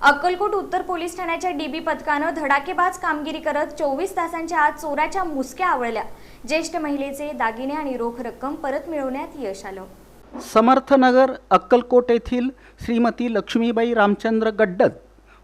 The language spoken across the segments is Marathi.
अक्कलकोट उत्तर पोलीस ठाण्याच्या डीबी पथकानं धडाकेबाज कामगिरी करत 24 तासांच्या आत चोराच्या मुसक्या आवळल्या। ज्येष्ठ महिलेचे दागिने आणि रोख रक्कम परत मिळवण्यात यश आलं। समर्थनगर अक्कलकोट येथील श्रीमती लक्ष्मीबाई रामचंद्र गड्डद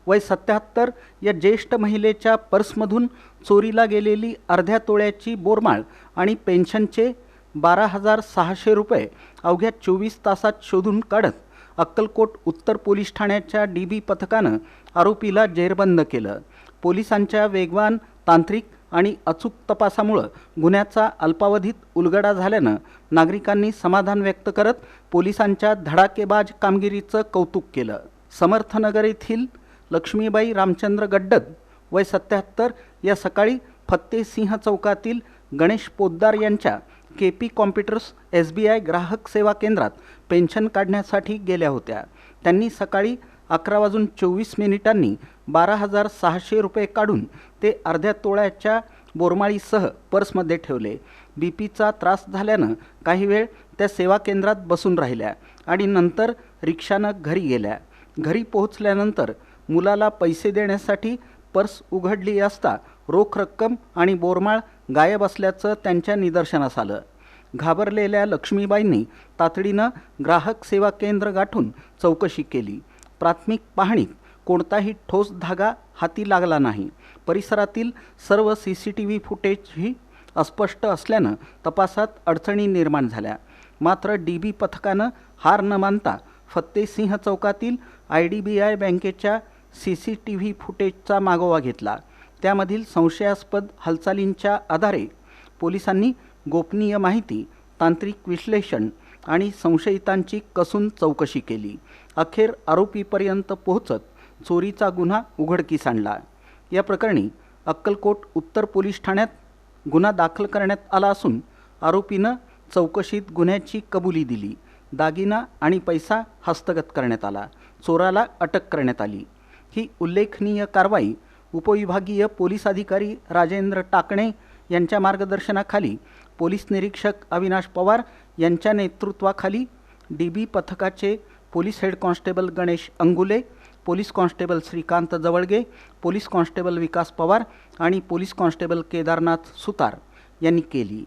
वय 77 या ज्येष्ठ महिलेच्या पर्समधून चोरीला गेलेली अर्ध्या तोळ्याची बोरमाळ आणि पेन्शनचे 12,600 रुपये अवघ्या 24 तासात शोधून काढत अक्कलकोट उत्तर पोलीस ठाण्याच्या डीबी पथकानं आरोपीला जेरबंद केलं। पोलिसांच्या वेगवान तांत्रिक आणि अचूक तपासामुळे गुन्ह्याचा अल्पावधीत उलगडा झाल्यानं नागरिकांनी समाधान व्यक्त करत पोलिसांच्या धडाकेबाज कामगिरीचं कौतुक केलं। समर्थनगर येथील लक्ष्मीबाई रामचंद्र गड्डद वय 77 या सकाळी फत्तेसिंह चौकातील गणेश पोद्दार यांच्या केपी कॉम्प्युटर्स SBI ग्राहक सेवा केंद्रात पेन्शन काढण्यासाठी गेल्या होत्या। त्यांनी सकाळी 11:24 12,600 रुपये काढून ते अर्ध्या तोळ्याच्या बोरमाळीसह पर्समध्ये ठेवले। बीपीचा त्रास झाल्यानं काही वेळ त्या सेवा केंद्रात बसून राहिल्या आणि नंतर रिक्षानं घरी गेल्या। घरी पोहोचल्यानंतर मुलाला पैसे देण्यासाठी पर्स उघडली असता रोख रक्कम आणि बोरमाळ गायब असल्याचं त्यांच्या निदर्शनास आलं। घाबरलेल्या लक्ष्मीबाईंनी तातडीनं ग्राहक सेवा केंद्र गाठून चौकशी केली। प्राथमिक पाहणीत कोणताही ठोस धागा हाती लागला नाही। परिसरातील सर्व CCTV फुटेजही अस्पष्ट असल्यानं तपासात अडचणी निर्माण झाल्या। मात्र डीबी पथकानं हार न मानता फत्तेसिंह चौकातील IDBI बँकेच्या CCTV फुटेजचा मागोवा घेतला। त्यामधील संशयास्पद हालचालींच्या आधारे पोलिसांनी गोपनीय माहिती, तांत्रिक विश्लेषण आणि संशयितांची कसून चौकशी केली। अखेर आरोपीपर्यंत पोहोचत चोरीचा गुन्हा उघडकीस आणला। या प्रकरणी अक्कलकोट उत्तर पोलीस ठाण्यात गुन्हा दाखल करण्यात आला असून आरोपीनं चौकशीत गुन्ह्याची कबुली दिली। दागिना आणि पैसा हस्तगत करण्यात आला। चोराला अटक करण्यात आली। ही उल्लेखनीय कारवाई उपविभागीय पोलीस अधिकारी राजेंद्र टाकणे यांच्या मार्गदर्शनाखाली पोलीस निरीक्षक अविनाश पवार यांच्या नेतृत्वाखाली डीबी पथकाचे police head constable Ganesh Angule, police constable Shrikant Jawalge, police constable Vikas Pawar आणि पोलीस कॉन्स्टेबल केदारनाथ सुतार यांनी केली।